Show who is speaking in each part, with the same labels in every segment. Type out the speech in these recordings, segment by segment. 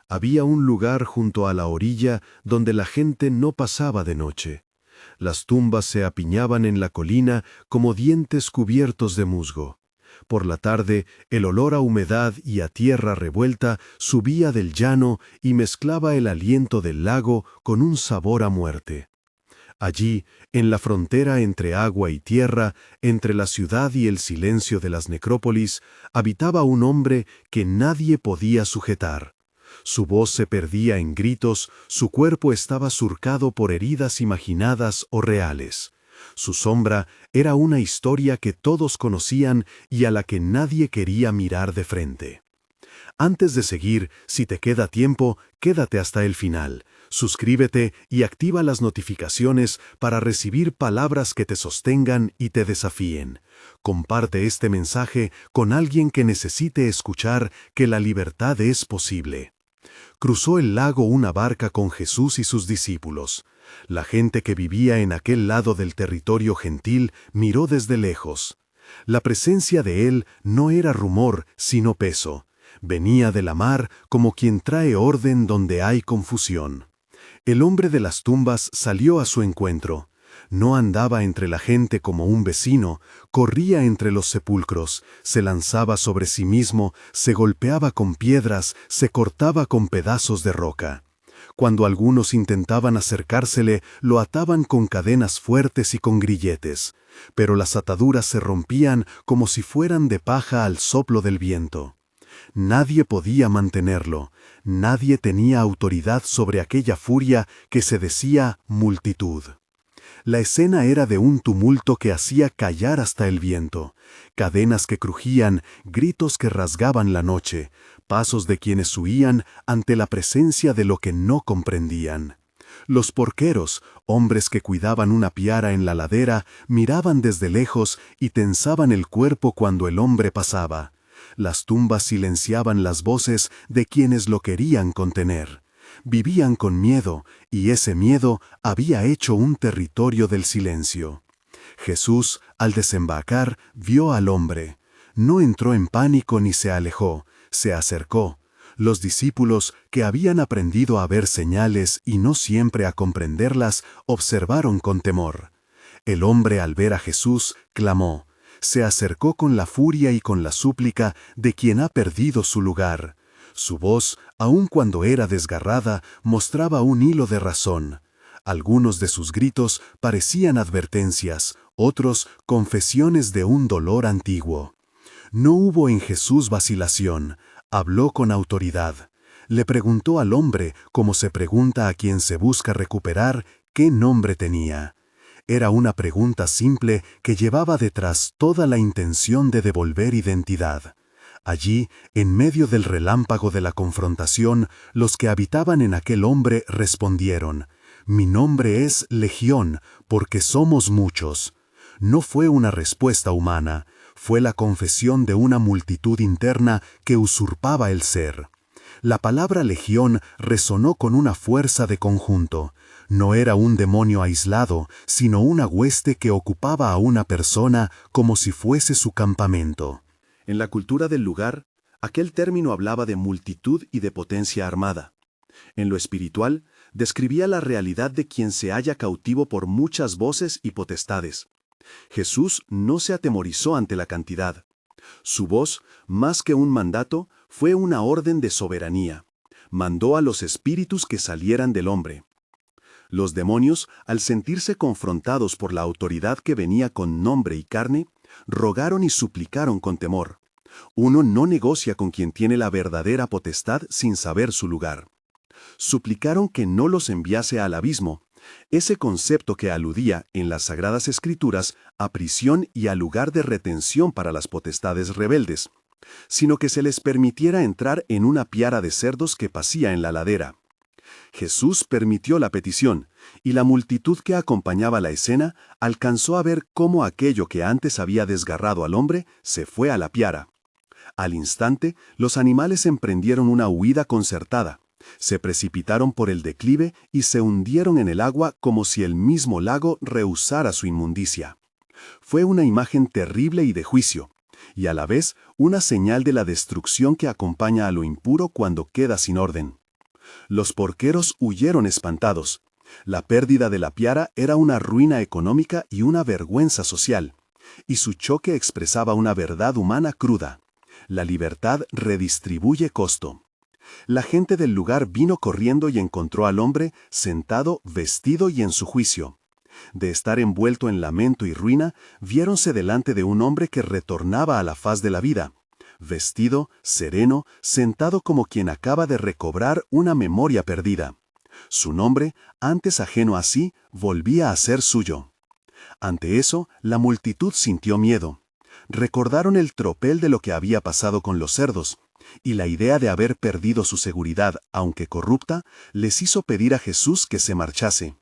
Speaker 1: Había un lugar junto a la orilla donde la gente no pasaba de noche. Las tumbas se apiñaban en la colina como dientes cubiertos de musgo. Por la tarde, el olor a humedad y a tierra revuelta subía del llano y mezclaba el aliento del lago con un sabor a muerte. Allí, en la frontera entre agua y tierra, entre la ciudad y el silencio de las necrópolis, habitaba un hombre que nadie podía sujetar. Su voz se perdía en gritos, su cuerpo estaba surcado por heridas imaginadas o reales. Su sombra era una historia que todos conocían y a la que nadie quería mirar de frente. Antes de seguir, si te queda tiempo, quédate hasta el final. Suscríbete y activa las notificaciones para recibir palabras que te sostengan y te desafíen. Comparte este mensaje con alguien que necesite escuchar que la libertad es posible. Cruzó el lago una barca con Jesús y sus discípulos. La gente que vivía en aquel lado del territorio gentil miró desde lejos. La presencia de él no era rumor, sino peso. Venía de la mar como quien trae orden donde hay confusión. El hombre de las tumbas salió a su encuentro. No andaba entre la gente como un vecino, corría entre los sepulcros, se lanzaba sobre sí mismo, se golpeaba con piedras, se cortaba con pedazos de roca. Cuando algunos intentaban acercársele, lo ataban con cadenas fuertes y con grilletes, pero las ataduras se rompían como si fueran de paja al soplo del viento. Nadie podía mantenerlo, nadie tenía autoridad sobre aquella furia que se decía multitud. La escena era de un tumulto que hacía callar hasta el viento, cadenas que crujían, gritos que rasgaban la noche, pasos de quienes huían ante la presencia de lo que no comprendían. Los porqueros, hombres que cuidaban una piara en la ladera, miraban desde lejos y tensaban el cuerpo cuando el hombre pasaba. Las tumbas silenciaban las voces de quienes lo querían contener. Vivían con miedo, y ese miedo había hecho un territorio del silencio. Jesús, al desembarcar, vio al hombre. No entró en pánico ni se alejó, se acercó. Los discípulos, que habían aprendido a ver señales y no siempre a comprenderlas, observaron con temor. El hombre, al ver a Jesús, clamó. Se acercó con la furia y con la súplica de quien ha perdido su lugar. Su voz, aun cuando era desgarrada, mostraba un hilo de razón. Algunos de sus gritos parecían advertencias, otros confesiones de un dolor antiguo. No hubo en Jesús vacilación, habló con autoridad. Le preguntó al hombre, como se pregunta a quien se busca recuperar, qué nombre tenía. Era una pregunta simple que llevaba detrás toda la intención de devolver identidad. Allí, en medio del relámpago de la confrontación, los que habitaban en aquel hombre respondieron: «Mi nombre es Legión, porque somos muchos». No fue una respuesta humana, fue la confesión de una multitud interna que usurpaba el ser. La palabra legión resonó con una fuerza de conjunto. No era un demonio aislado, sino una hueste que ocupaba a una persona como si fuese su campamento.
Speaker 2: En la cultura del lugar, aquel término hablaba de multitud y de potencia armada. En lo espiritual, describía la realidad de quien se halla cautivo por muchas voces y potestades. Jesús no se atemorizó ante la cantidad. Su voz, más que un mandato, fue una orden de soberanía. Mandó a los espíritus que salieran del hombre. Los demonios, al sentirse confrontados por la autoridad que venía con nombre y carne, rogaron y suplicaron con temor. Uno no negocia con quien tiene la verdadera potestad sin saber su lugar. Suplicaron que no los enviase al abismo, ese concepto que aludía en las Sagradas Escrituras a prisión y a lugar de retención para las potestades rebeldes, sino que se les permitiera entrar en una piara de cerdos que pacía en la ladera. Jesús permitió la petición, y la multitud que acompañaba la escena alcanzó a ver cómo aquello que antes había desgarrado al hombre se fue a la piara. Al instante, los animales emprendieron una huida concertada, se precipitaron por el declive y se hundieron en el agua como si el mismo lago rehusara su inmundicia. Fue una imagen terrible y de juicio, y a la vez una señal de la destrucción que acompaña a lo impuro cuando queda sin orden. Los porqueros huyeron espantados. La pérdida de la piara era una ruina económica y una vergüenza social, y su choque expresaba una verdad humana cruda. La libertad redistribuye costo. La gente del lugar vino corriendo y encontró al hombre sentado, vestido y en su juicio. De estar envuelto en lamento y ruina, viéronse delante de un hombre que retornaba a la faz de la vida, vestido, sereno, sentado como quien acaba de recobrar una memoria perdida. Su nombre, antes ajeno a sí, volvía a ser suyo. Ante eso, la multitud sintió miedo. Recordaron el tropel de lo que había pasado con los cerdos, y la idea de haber perdido su seguridad, aunque corrupta, les hizo pedir a Jesús que se marchase.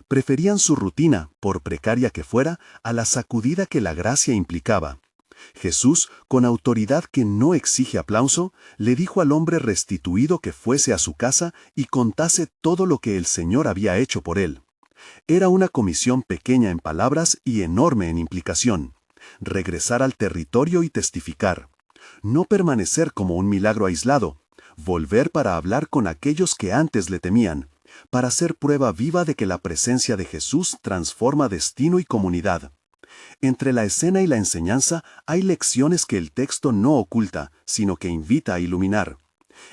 Speaker 2: Preferían su rutina, por precaria que fuera, a la sacudida que la gracia implicaba. Jesús, con autoridad que no exige aplauso, le dijo al hombre restituido que fuese a su casa y contase todo lo que el Señor había hecho por él. Era una comisión pequeña en palabras y enorme en implicación. Regresar al territorio y testificar. No permanecer como un milagro aislado. Volver para hablar con aquellos que antes le temían, para ser prueba viva de que la presencia de Jesús transforma destino y comunidad. Entre la escena y la enseñanza hay lecciones que el texto no oculta, sino que invita a iluminar.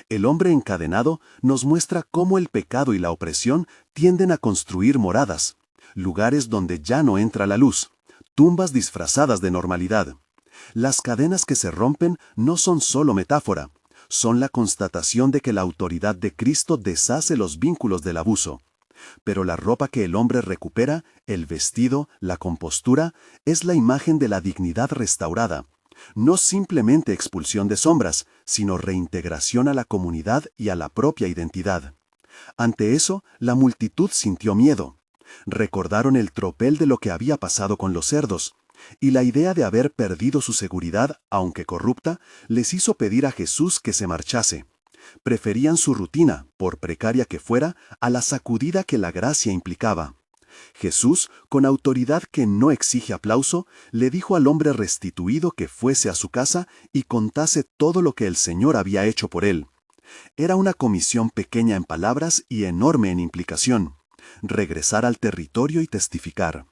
Speaker 2: El hombre encadenado nos muestra cómo el pecado y la opresión tienden a construir moradas, lugares donde ya no entra la luz, tumbas disfrazadas de normalidad. Las cadenas que se rompen no son solo metáfora, son la constatación de que la autoridad de Cristo deshace los vínculos del abuso. Pero la ropa que el hombre recupera, el vestido, la compostura, es la imagen de la dignidad restaurada. No simplemente expulsión de sombras, sino reintegración a la comunidad y a la propia identidad. Ante eso, la multitud sintió miedo. Recordaron el tropel de lo que había pasado con los cerdos, y la idea de haber perdido su seguridad, aunque corrupta, les hizo pedir a Jesús que se marchase. Preferían su rutina, por precaria que fuera, a la sacudida que la gracia implicaba. Jesús, con autoridad que no exige aplauso, le dijo al hombre restituido que fuese a su casa y contase todo lo que el Señor había hecho por él. Era una comisión pequeña en palabras y enorme en implicación. Regresar al territorio y testificar.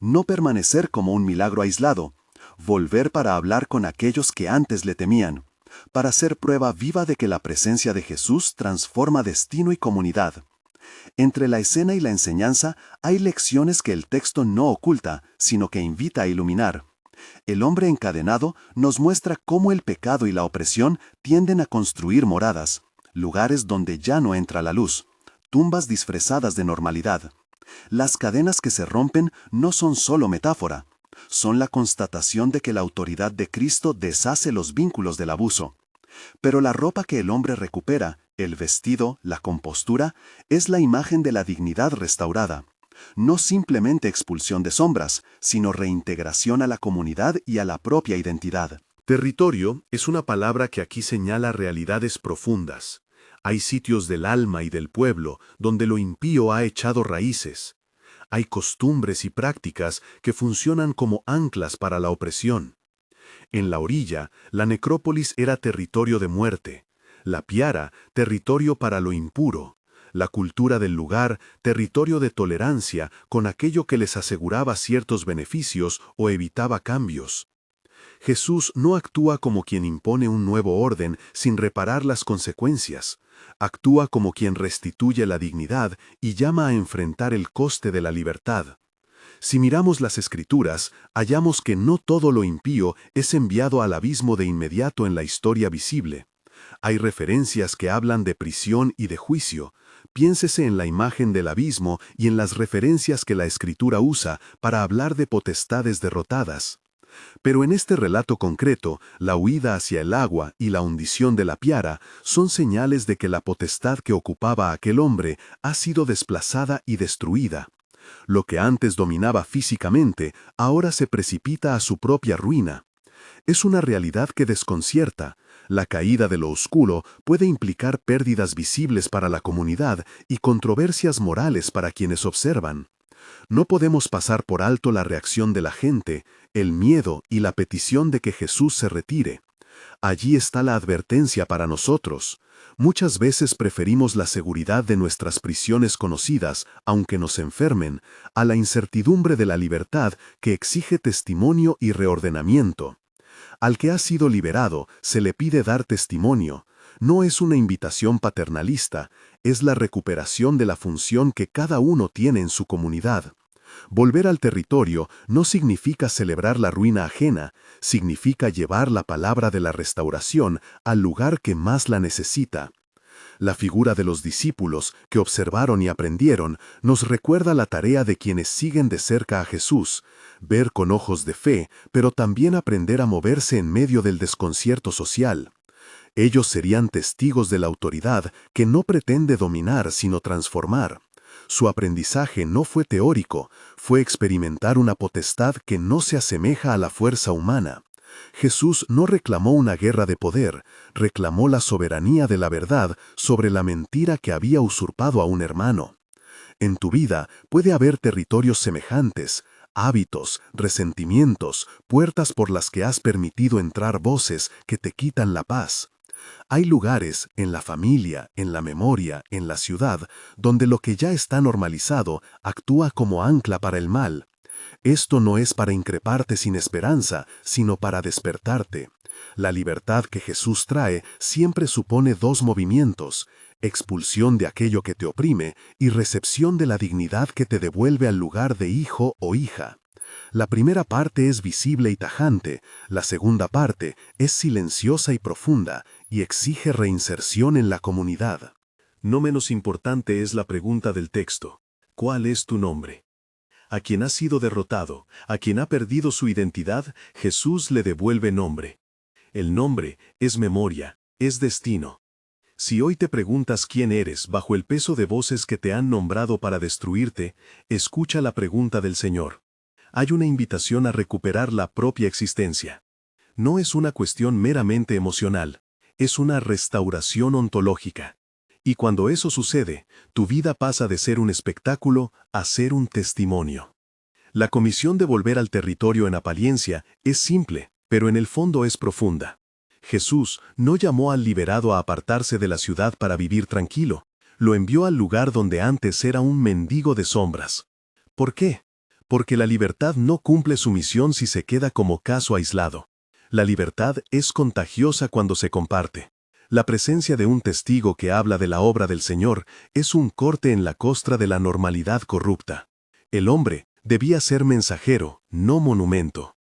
Speaker 2: No permanecer como un milagro aislado. Volver para hablar con aquellos que antes le temían, para ser prueba viva de que la presencia de Jesús transforma destino y comunidad. Entre la escena y la enseñanza hay lecciones que el texto no oculta, sino que invita a iluminar. El hombre encadenado nos muestra cómo el pecado y la opresión tienden a construir moradas, lugares donde ya no entra la luz, tumbas disfrazadas de normalidad. Las cadenas que se rompen no son solo metáfora, son la constatación de que la autoridad de Cristo deshace los vínculos del abuso. Pero la ropa que el hombre recupera, el vestido, la compostura, es la imagen de la dignidad restaurada. No simplemente expulsión de sombras, sino reintegración a la comunidad y a la propia identidad.
Speaker 1: Territorio es una palabra que aquí señala realidades profundas. Hay sitios del alma y del pueblo donde lo impío ha echado raíces. Hay costumbres y prácticas que funcionan como anclas para la opresión. En la orilla, la necrópolis era territorio de muerte, la piara, territorio para lo impuro, la cultura del lugar, territorio de tolerancia con aquello que les aseguraba ciertos beneficios o evitaba cambios. Jesús no actúa como quien impone un nuevo orden sin reparar las consecuencias. Actúa como quien restituye la dignidad y llama a enfrentar el coste de la libertad. Si miramos las Escrituras, hallamos que no todo lo impío es enviado al abismo de inmediato en la historia visible. Hay referencias que hablan de prisión y de juicio. Piénsese en la imagen del abismo y en las referencias que la Escritura usa para hablar de potestades derrotadas. Pero en este relato concreto, la huida hacia el agua y la hundición de la piara son señales de que la potestad que ocupaba a aquel hombre ha sido desplazada y destruida. Lo que antes dominaba físicamente, ahora se precipita a su propia ruina. Es una realidad que desconcierta. La caída de lo oscuro puede implicar pérdidas visibles para la comunidad y controversias morales para quienes observan. No podemos pasar por alto la reacción de la gente, el miedo y la petición de que Jesús se retire.
Speaker 2: Allí está la advertencia para nosotros. Muchas veces preferimos la seguridad de nuestras prisiones conocidas, aunque nos enfermen, a la incertidumbre de la libertad que exige testimonio y reordenamiento. Al que ha sido liberado, se le pide dar testimonio. No es una invitación paternalista, es la recuperación de la función que cada uno tiene en su comunidad. Volver al territorio no significa celebrar la ruina ajena, significa llevar la palabra de la restauración al lugar que más la necesita. La figura de los discípulos, que observaron y aprendieron, nos recuerda la tarea de quienes siguen de cerca a Jesús, ver con ojos de fe, pero también aprender a moverse en medio del desconcierto social. Ellos serían testigos de la autoridad que no pretende dominar sino transformar. Su aprendizaje no fue teórico, fue experimentar una potestad que no se asemeja a la fuerza humana. Jesús no reclamó una guerra de poder, reclamó la soberanía de la verdad sobre la mentira que había usurpado a un hermano. En tu vida puede haber territorios semejantes, hábitos, resentimientos, puertas por las que has permitido entrar voces que te quitan la paz. Hay lugares, en la familia, en la memoria, en la ciudad, donde lo que ya está normalizado actúa como ancla para el mal. Esto no es para increparte sin esperanza, sino para despertarte. La libertad que Jesús trae siempre supone dos movimientos: expulsión de aquello que te oprime y recepción de la dignidad que te devuelve al lugar de hijo o hija. La primera parte es visible y tajante, la segunda parte es silenciosa y profunda y exige reinserción en la comunidad.
Speaker 1: No menos importante es la pregunta del texto: ¿cuál es tu nombre? A quien ha sido derrotado, a quien ha perdido su identidad, Jesús le devuelve nombre. El nombre es memoria, es destino. Si hoy te preguntas quién eres bajo el peso de voces que te han nombrado para destruirte, escucha la pregunta del Señor. Hay una invitación a recuperar la propia existencia. No es una cuestión meramente emocional, es una restauración ontológica. Y cuando eso sucede, tu vida pasa de ser un espectáculo a ser un testimonio. La comisión de volver al territorio en apariencia es simple, pero en el fondo es profunda. Jesús no llamó al liberado a apartarse de la ciudad para vivir tranquilo, lo envió al lugar donde antes era un mendigo de sombras. ¿Por qué? Porque la libertad no cumple su misión si se queda como caso aislado. La libertad es contagiosa cuando se comparte. La presencia de un testigo que habla de la obra del Señor es un corte en la costra de la normalidad corrupta. El hombre debía ser mensajero, no monumento.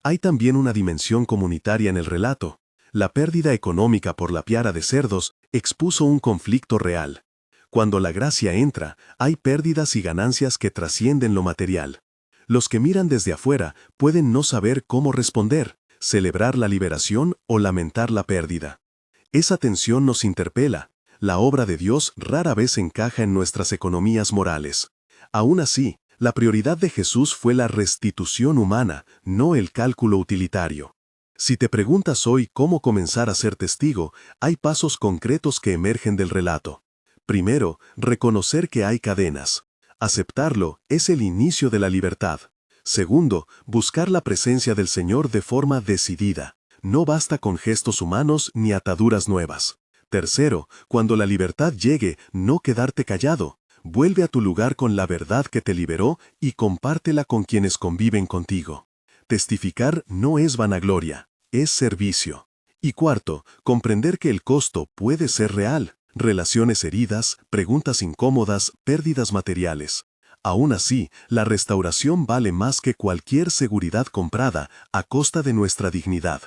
Speaker 1: Hay también una dimensión comunitaria en el relato. La pérdida económica por la piara de cerdos expuso un conflicto real. Cuando la gracia entra, hay pérdidas y ganancias que trascienden lo material. Los que miran desde afuera pueden no saber cómo responder, celebrar la liberación o lamentar la pérdida. Esa tensión nos interpela. La obra de Dios rara vez encaja en nuestras economías morales. Aún así, la prioridad de Jesús fue la restitución humana, no el cálculo utilitario. Si te preguntas hoy cómo comenzar a ser testigo, hay pasos concretos que emergen del relato. Primero, reconocer que hay cadenas. Aceptarlo es el inicio de la libertad. Segundo, buscar la presencia del Señor de forma decidida. No basta con gestos humanos ni ataduras nuevas. Tercero, cuando la libertad llegue, no quedarte callado. Vuelve a tu lugar con la verdad que te liberó y compártela con quienes conviven contigo. Testificar no es vanagloria, es servicio. Y cuarto, comprender que el costo puede ser real. Relaciones heridas, preguntas incómodas, pérdidas materiales. Aún así, la restauración vale más que cualquier seguridad comprada a costa de nuestra dignidad.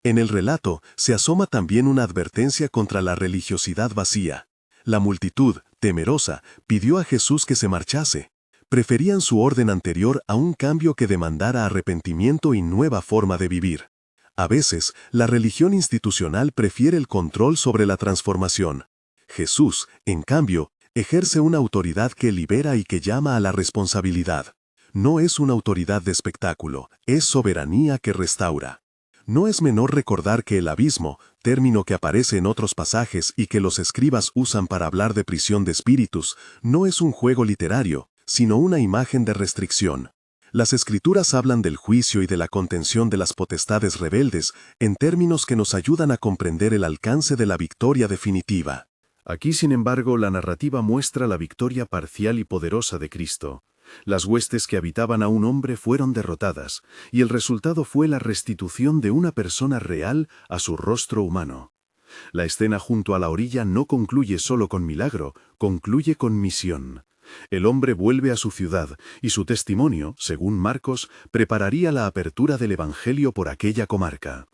Speaker 1: En el relato se asoma también una advertencia contra la religiosidad vacía. La multitud, temerosa, pidió a Jesús que se marchase. Preferían su orden anterior a un cambio que demandara arrepentimiento y nueva forma de vivir. A veces, la religión institucional prefiere el control sobre la transformación. Jesús, en cambio, ejerce una autoridad que libera y que llama a la responsabilidad. No es una autoridad de espectáculo, es soberanía que restaura. No es menor recordar que el abismo, término que aparece en otros pasajes y que los escribas usan para hablar de prisión de espíritus, no es un juego literario, sino una imagen de restricción.
Speaker 2: Las Escrituras hablan del juicio y de la contención de las potestades rebeldes en términos que nos ayudan a comprender el alcance de la victoria definitiva.
Speaker 1: Aquí, sin embargo, la narrativa muestra la victoria parcial y poderosa de Cristo. Las huestes que habitaban a un hombre fueron derrotadas, y el resultado fue la restitución de una persona real a su rostro humano. La escena junto a la orilla no concluye solo con milagro, concluye con misión. El hombre vuelve a su ciudad, y su testimonio, según Marcos, prepararía la apertura del Evangelio por aquella comarca.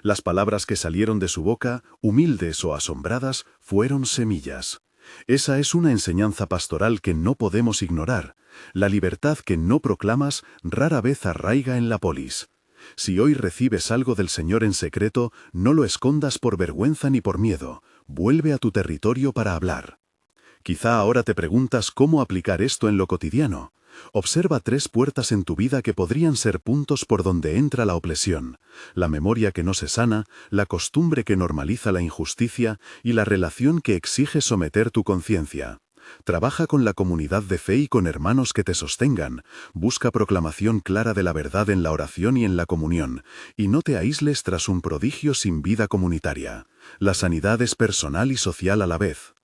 Speaker 1: Las palabras que salieron de su boca, humildes o asombradas, fueron semillas. Esa es una enseñanza pastoral que no podemos ignorar. La libertad que no proclamas rara vez arraiga en la polis. Si hoy recibes algo del Señor en secreto, no lo escondas por vergüenza ni por miedo. Vuelve a tu territorio para hablar. Quizá ahora te preguntas cómo aplicar esto en lo cotidiano. Observa 3 puertas en tu vida que podrían ser puntos por donde entra la opresión: la memoria que no se sana, la costumbre que normaliza la injusticia y la relación que exige someter tu conciencia. Trabaja con la comunidad de fe y con hermanos que te sostengan. Busca proclamación clara de la verdad en la oración y en la comunión, y no te aísles tras un prodigio sin vida comunitaria. La sanidad es personal y social a la vez.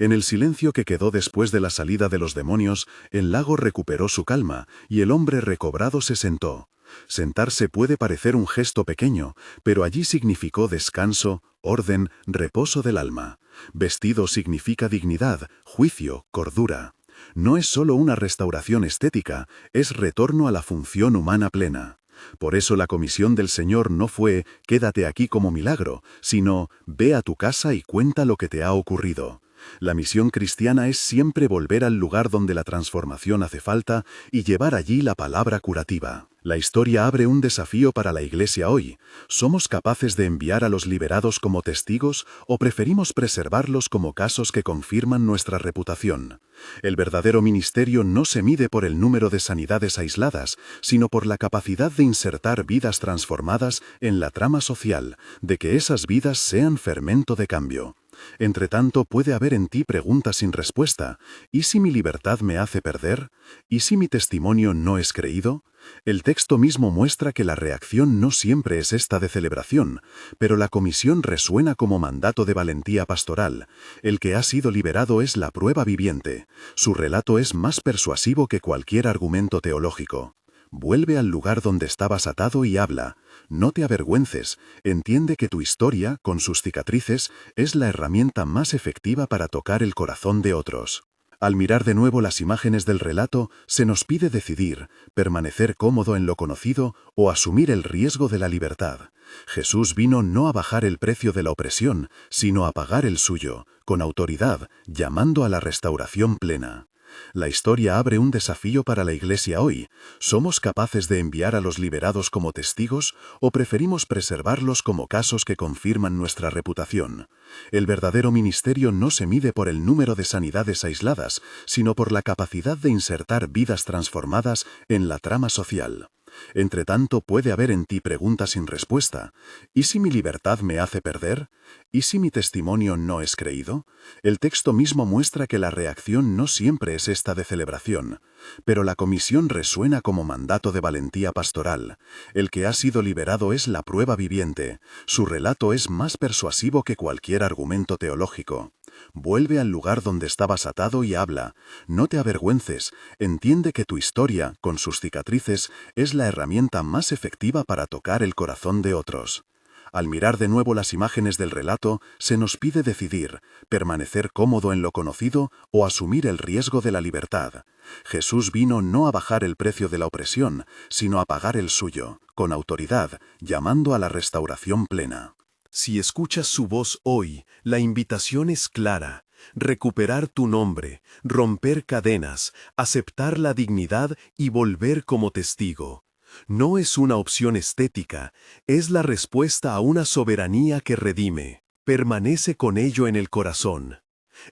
Speaker 1: En el silencio que quedó después de la salida de los demonios, el lago recuperó su calma, y el hombre recobrado se sentó. Sentarse puede parecer un gesto pequeño, pero allí significó descanso, orden, reposo del alma. Vestido significa dignidad, juicio, cordura. No es solo una restauración estética, es retorno a la función humana plena. Por eso la comisión del Señor no fue «quédate aquí como milagro», sino «ve a tu casa y cuenta lo que te ha ocurrido». La misión cristiana es siempre volver al lugar donde la transformación hace falta y llevar allí la palabra curativa. La historia abre un desafío para la Iglesia hoy. ¿Somos capaces de enviar a los liberados como testigos o preferimos preservarlos como casos que confirman nuestra reputación? El verdadero ministerio no se mide por el número de sanidades aisladas, sino por la capacidad de insertar vidas transformadas en la trama social, de que esas vidas sean fermento de cambio. Entretanto, puede haber en ti preguntas sin respuesta. ¿Y si mi libertad me hace perder? ¿Y si mi testimonio no es creído? El texto mismo muestra que la reacción no siempre es esta de celebración, pero la comisión resuena como mandato de valentía pastoral. El que ha sido liberado es la prueba viviente. Su relato es más persuasivo que cualquier argumento teológico. Vuelve al lugar donde estabas atado y habla. No te avergüences, entiende que tu historia, con sus cicatrices, es la herramienta más efectiva para tocar el corazón de otros. Al mirar de nuevo las imágenes del relato, se nos pide decidir, permanecer cómodo en lo conocido o asumir el riesgo de la libertad. Jesús vino no a bajar el precio de la opresión, sino a pagar el suyo, con autoridad, llamando a la restauración plena. La historia abre un desafío para la Iglesia hoy. ¿Somos capaces de enviar a los liberados como testigos o preferimos preservarlos como casos que confirman nuestra reputación? El verdadero ministerio no se mide por el número de sanidades aisladas, sino por la capacidad de insertar vidas transformadas en la trama social. Entretanto, puede haber en ti preguntas sin respuesta. ¿Y si mi libertad me hace perder? ¿Y si mi testimonio no es creído? El texto mismo muestra que la reacción no siempre es esta de celebración, pero la comisión resuena como mandato de valentía pastoral. El que ha sido liberado es la prueba viviente. Su relato es más persuasivo que cualquier argumento teológico. Vuelve al lugar donde estabas atado y habla. No te avergüences, entiende que tu historia, con sus cicatrices, es la herramienta más efectiva para tocar el corazón de otros. Al mirar de nuevo las imágenes del relato, se nos pide decidir, permanecer cómodo en lo conocido o asumir el riesgo de la libertad. Jesús vino no a bajar el precio de la opresión, sino a pagar el suyo, con autoridad, llamando a la restauración plena.
Speaker 3: Si escuchas su voz hoy, la invitación es clara: recuperar tu nombre, romper cadenas, aceptar la dignidad y volver como testigo. No es una opción estética, es la respuesta a una soberanía que redime. Permanece con ello en el corazón.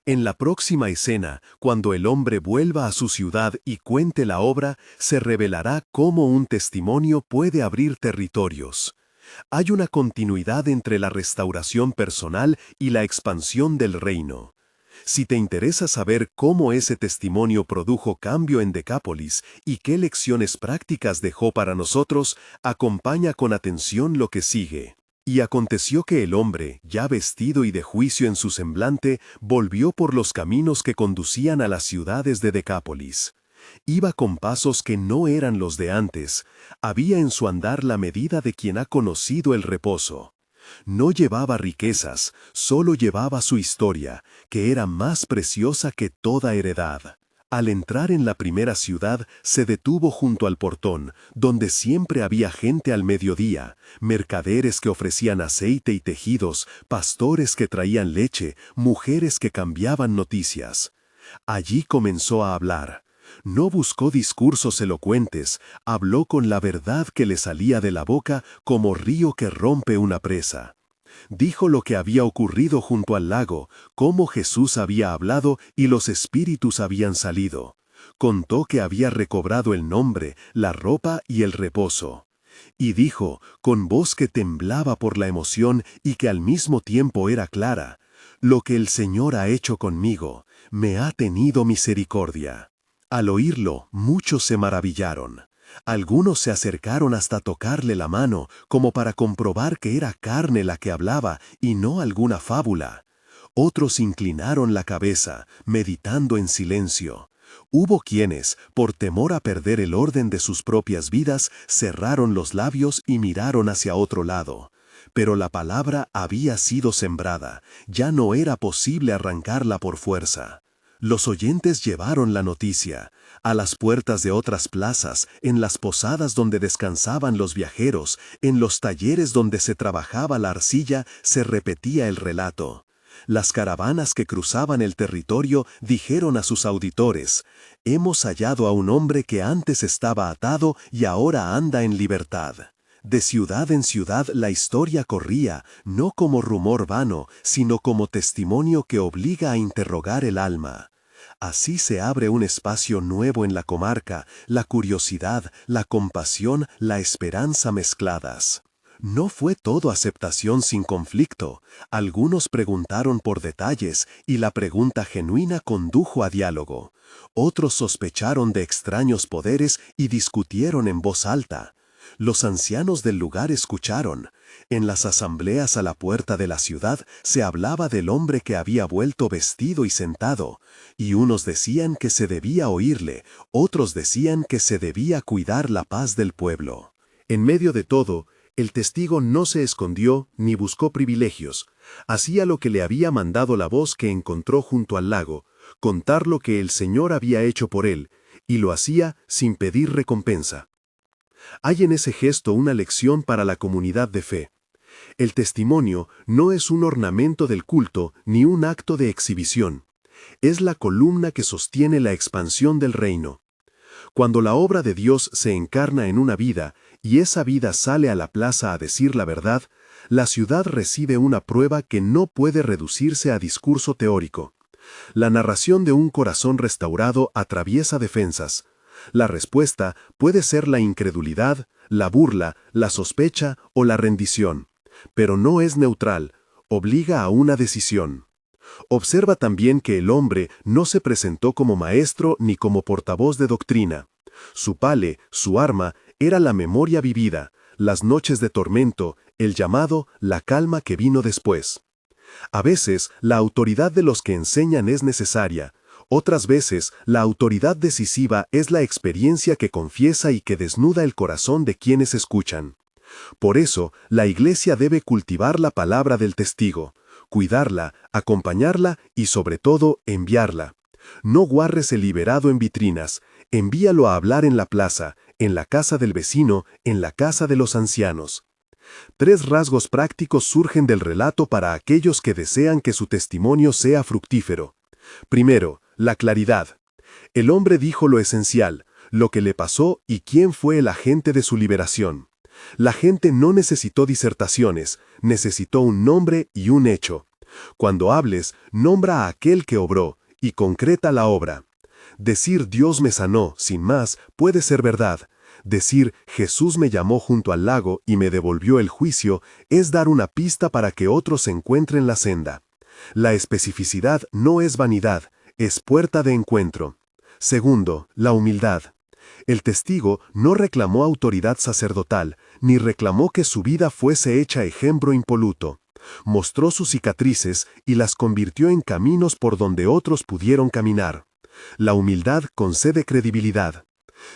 Speaker 3: En la próxima escena, cuando el hombre vuelva a su ciudad y cuente la obra, se revelará cómo un testimonio puede abrir territorios. Hay una continuidad entre la restauración personal y la expansión del reino. Si te interesa saber cómo ese testimonio produjo cambio en Decápolis y qué lecciones prácticas dejó para nosotros, acompaña con atención lo que sigue. Y aconteció que el hombre, ya vestido y de juicio en su semblante, volvió por los caminos que conducían a las ciudades de Decápolis. Iba con pasos que no eran los de antes, había en su andar la medida de quien ha conocido el reposo. No llevaba riquezas, solo llevaba su historia, que era más preciosa que toda heredad. Al entrar en la primera ciudad, se detuvo junto al portón, donde siempre había gente al mediodía, mercaderes que ofrecían aceite y tejidos, pastores que traían leche, mujeres que cambiaban noticias. Allí comenzó a hablar. No buscó discursos elocuentes, habló con la verdad que le salía de la boca como río que rompe una presa. Dijo lo que había ocurrido junto al lago, cómo Jesús había hablado y los espíritus habían salido. Contó que había recobrado el nombre, la ropa y el reposo. Y dijo, con voz que temblaba por la emoción y que al mismo tiempo era clara, «Lo que el Señor ha hecho conmigo, me ha tenido misericordia». Al oírlo, muchos se maravillaron. Algunos se acercaron hasta tocarle la mano, como para comprobar que era carne la que hablaba y no alguna fábula. Otros inclinaron la cabeza, meditando en silencio. Hubo quienes, por temor a perder el orden de sus propias vidas, cerraron los labios y miraron hacia otro lado. Pero la palabra había sido sembrada, ya no era posible arrancarla por fuerza. Los oyentes llevaron la noticia. A las puertas de otras plazas, en las posadas donde descansaban los viajeros, en los talleres donde se trabajaba la arcilla, se repetía el relato. Las caravanas que cruzaban el territorio dijeron a sus auditores, «Hemos hallado a un hombre que antes estaba atado y ahora anda en libertad». De ciudad en ciudad la historia corría, no como rumor vano, sino como testimonio que obliga a interrogar el alma. Así se abre un espacio nuevo en la comarca, la curiosidad, la compasión, la esperanza mezcladas. No fue todo aceptación sin conflicto. Algunos preguntaron por detalles y la pregunta genuina condujo a diálogo. Otros sospecharon de extraños poderes y discutieron en voz alta. Los ancianos del lugar escucharon. En las asambleas a la puerta de la ciudad se hablaba del hombre que había vuelto vestido y sentado, y unos decían que se debía oírle, otros decían que se debía cuidar la paz del pueblo.
Speaker 1: En medio de todo, el testigo no se escondió ni buscó privilegios. Hacía lo que le había mandado la voz que encontró junto al lago, contar lo que el Señor había hecho por él, y lo hacía sin pedir recompensa. Hay en ese gesto una lección para la comunidad de fe. El testimonio no es un ornamento del culto ni un acto de exhibición. Es la columna que sostiene la expansión del reino. Cuando la obra de Dios se encarna en una vida y esa vida sale a la plaza a decir la verdad, la ciudad recibe una prueba que no puede reducirse a discurso teórico. La narración de un corazón restaurado atraviesa defensas. La respuesta puede ser la incredulidad, la burla, la sospecha o la rendición, pero no es neutral, obliga a una decisión. Observa también que el hombre no se presentó como maestro ni como portavoz de doctrina. Su pale, su arma, era la memoria vivida, las noches de tormento, el llamado, la calma que vino después. A veces, la autoridad de los que enseñan es necesaria. Otras veces, la autoridad decisiva es la experiencia que confiesa y que desnuda el corazón de quienes escuchan. Por eso, la Iglesia debe cultivar la palabra del testigo, cuidarla, acompañarla y, sobre todo, enviarla. No guardes el liberado en vitrinas, envíalo a hablar en la plaza, en la casa del vecino, en la casa de los ancianos. 3 rasgos prácticos surgen del relato para aquellos que desean que su testimonio sea fructífero. Primero, la claridad. El hombre dijo lo esencial, lo que le pasó y quién fue el agente de su liberación. La gente no necesitó disertaciones, necesitó un nombre y un hecho. Cuando hables, nombra a aquel que obró y concreta la obra. Decir Dios me sanó, sin más, puede ser verdad. Decir Jesús me llamó junto al lago y me devolvió el juicio es dar una pista para que otros encuentren la senda.
Speaker 3: La especificidad no es vanidad, es puerta de encuentro. Segundo, la humildad. El testigo no reclamó autoridad sacerdotal, ni reclamó que su vida fuese hecha ejemplo impoluto. Mostró sus cicatrices y las convirtió en caminos por donde otros pudieron caminar. La humildad concede credibilidad.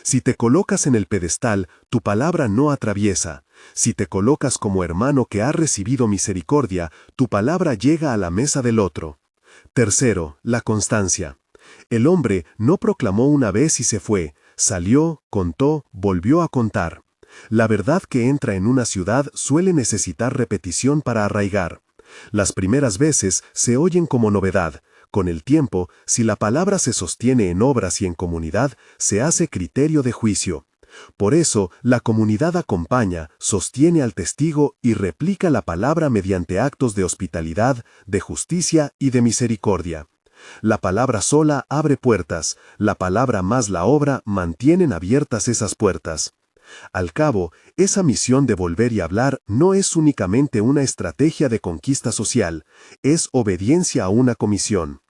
Speaker 3: Si te colocas en el pedestal, tu palabra no atraviesa. Si te colocas como hermano que ha recibido misericordia, tu palabra llega a la mesa del otro. Tercero, la constancia. El hombre no proclamó una vez y se fue, salió, contó, volvió a contar. La verdad que entra en una ciudad suele necesitar repetición para arraigar. Las primeras veces se oyen como novedad. Con el tiempo, si la palabra se sostiene en obras y en comunidad, se hace criterio de juicio. Por eso, la comunidad acompaña, sostiene al testigo y replica la palabra mediante actos de hospitalidad, de justicia y de misericordia. La palabra sola abre puertas, la palabra más la obra mantienen abiertas esas puertas. Al cabo, esa misión de volver y hablar no es únicamente una estrategia de conquista social, es obediencia a una comisión.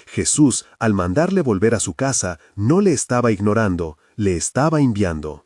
Speaker 3: Jesús, al mandarle volver a su casa, no le estaba ignorando, le estaba enviando.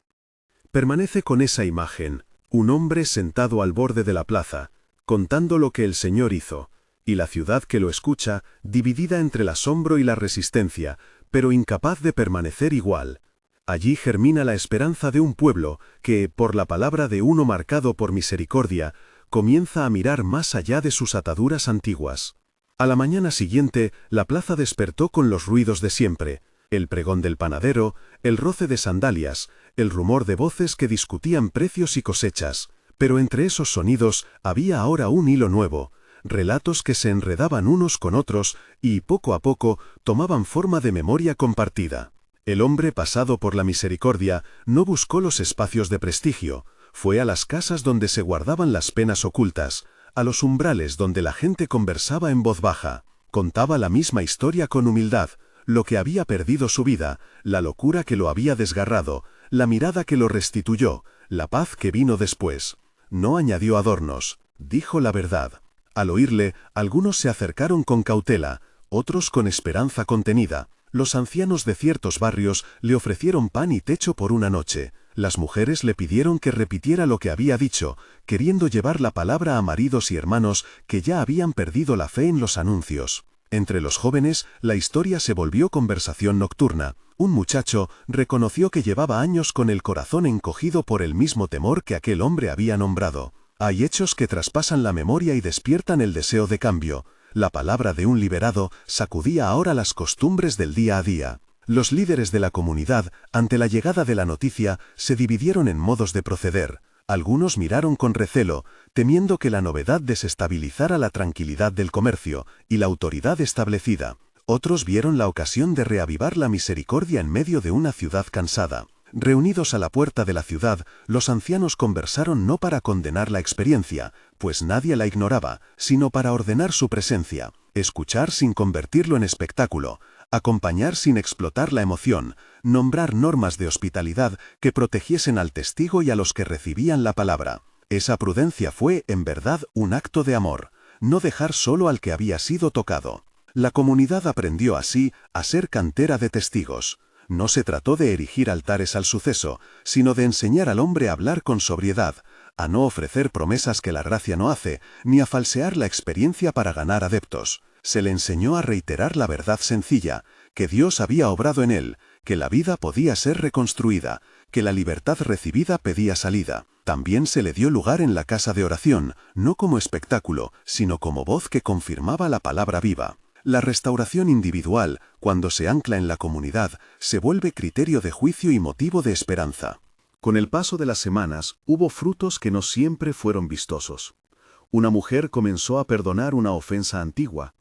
Speaker 1: Permanece con esa imagen, un hombre sentado al borde de la plaza, contando lo que el Señor hizo, y la ciudad que lo escucha, dividida entre el asombro y la resistencia, pero incapaz de permanecer igual. Allí germina la esperanza de un pueblo que, por la palabra de uno marcado por misericordia, comienza a mirar más allá de sus ataduras antiguas. A la mañana siguiente, la plaza despertó con los ruidos de siempre, el pregón del panadero, el roce de sandalias, el rumor de voces que discutían precios y cosechas, pero entre esos sonidos había ahora un hilo nuevo, relatos que se enredaban unos con otros y, poco a poco, tomaban forma de memoria compartida. El hombre pasado por la misericordia no buscó los espacios de prestigio, fue a las casas donde se guardaban las penas ocultas, a los umbrales donde la gente conversaba en voz baja, contaba la misma historia con humildad, lo que había perdido su vida, la locura que lo había desgarrado, la mirada que lo restituyó, la paz que vino después. No añadió adornos, dijo la verdad. Al oírle, algunos se acercaron con cautela, otros con esperanza contenida. Los ancianos de ciertos barrios le ofrecieron pan y techo por una noche. Las mujeres le pidieron que repitiera lo que había dicho, queriendo llevar la palabra a maridos y hermanos que ya habían perdido la fe en los anuncios. Entre los jóvenes, la historia se volvió conversación nocturna. Un muchacho reconoció que llevaba años con el corazón encogido por el mismo temor que aquel hombre había nombrado. Hay hechos que traspasan la memoria y despiertan el deseo de cambio. La palabra de un liberado sacudía ahora las costumbres del día a día. Los líderes de la comunidad, ante la llegada de la noticia, se dividieron en modos de proceder. Algunos miraron con recelo, temiendo que la novedad desestabilizara la tranquilidad del comercio y la autoridad establecida. Otros vieron la ocasión de reavivar la misericordia en medio de una ciudad cansada. Reunidos a la puerta de la ciudad, los ancianos conversaron no para condenar la experiencia, pues nadie la ignoraba, sino para ordenar su presencia, escuchar sin convertirlo en espectáculo, acompañar sin explotar la emoción, nombrar normas de hospitalidad que protegiesen al testigo y a los que recibían la palabra. Esa prudencia fue, en verdad, un acto de amor, no dejar solo al que había sido tocado. La comunidad aprendió así a ser cantera de testigos. No se trató de erigir altares al suceso, sino de enseñar al hombre a hablar con sobriedad, a no ofrecer promesas que la gracia no hace, ni a falsear la experiencia para ganar adeptos. Se le enseñó a reiterar la verdad sencilla, que Dios había obrado en él, que la vida podía ser reconstruida, que la libertad recibida pedía salida. También se le dio lugar en la casa de oración, no como espectáculo, sino como voz que confirmaba la palabra viva. La restauración individual, cuando se ancla en la comunidad, se vuelve criterio de juicio y motivo de esperanza.
Speaker 2: Con el paso de las semanas, hubo frutos que no siempre fueron vistosos. Una mujer comenzó a perdonar una ofensa antigua.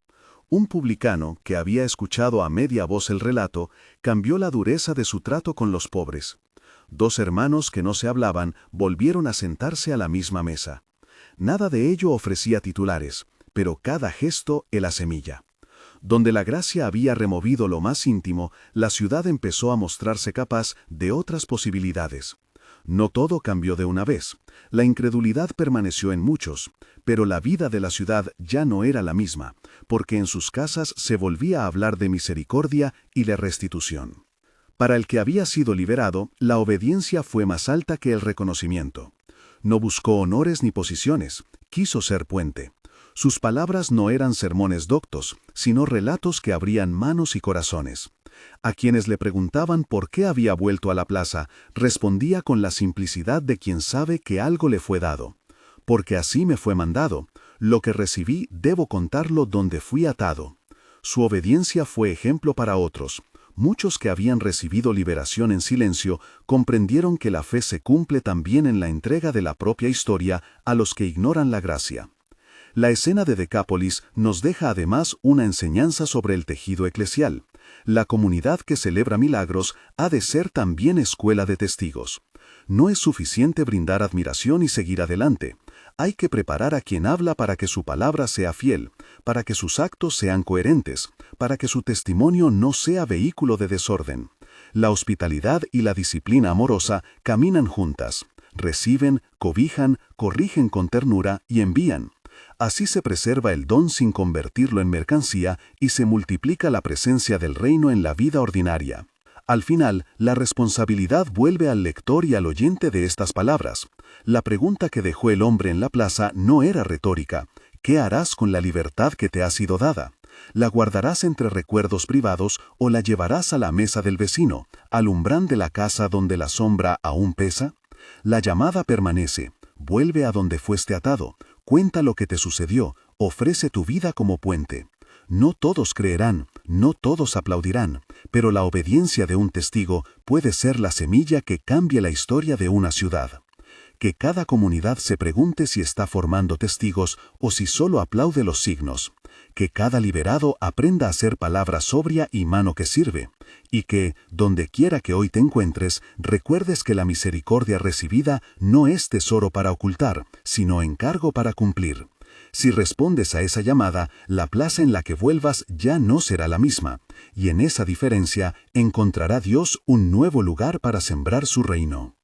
Speaker 2: Un publicano, que había escuchado a media voz el relato, cambió la dureza de su trato con los pobres. 2 hermanos que no se hablaban volvieron a sentarse a la misma mesa. Nada de ello ofrecía titulares, pero cada gesto la semilla. Donde la gracia había removido lo más íntimo, la ciudad empezó a mostrarse capaz de otras posibilidades. No todo cambió de una vez. La incredulidad permaneció en muchos, pero la vida de la ciudad ya no era la misma, porque en sus casas se volvía a hablar de misericordia y de restitución. Para el que había sido liberado, la obediencia fue más alta que el reconocimiento. No buscó honores ni posiciones, quiso ser puente. Sus palabras no eran sermones doctos, sino relatos que abrían manos y corazones. A quienes le preguntaban por qué había vuelto a la plaza, respondía con la simplicidad de quien sabe que algo le fue dado. Porque así me fue mandado, lo que recibí debo contarlo donde fui atado. Su obediencia fue ejemplo para otros. Muchos que habían recibido liberación en silencio comprendieron que la fe se cumple también en la entrega de la propia historia a los que ignoran la gracia. La escena de Decápolis nos deja además una enseñanza sobre el tejido eclesial. La comunidad que celebra milagros ha de ser también escuela de testigos. No es suficiente brindar admiración y seguir adelante. Hay que preparar a quien habla para que su palabra sea fiel, para que sus actos sean coherentes, para que su testimonio no sea vehículo de desorden. La hospitalidad y la disciplina amorosa caminan juntas. Reciben, cobijan, corrigen con ternura y envían. Así se preserva el don sin convertirlo en mercancía y se multiplica la presencia del reino en la vida ordinaria. Al final, la responsabilidad vuelve al lector y al oyente de estas palabras. La pregunta que dejó el hombre en la plaza no era retórica. ¿Qué harás con la libertad que te ha sido dada? ¿La guardarás entre recuerdos privados o la llevarás a la mesa del vecino, al umbral de la casa donde la sombra aún pesa? La llamada permanece. Vuelve a donde fuiste atado. Cuenta lo que te sucedió, ofrece tu vida como puente. No todos creerán, no todos aplaudirán, pero la obediencia de un testigo puede ser la semilla que cambie la historia de una ciudad. Que cada comunidad se pregunte si está formando testigos o si solo aplaude los signos. Que cada liberado aprenda a hacer palabra sobria y mano que sirve. Y que, donde quiera que hoy te encuentres, recuerdes que la misericordia recibida no es tesoro para ocultar, sino encargo para cumplir. Si respondes a esa llamada, la plaza en la que vuelvas ya no será la misma, y en esa diferencia encontrará Dios un nuevo lugar para sembrar su reino.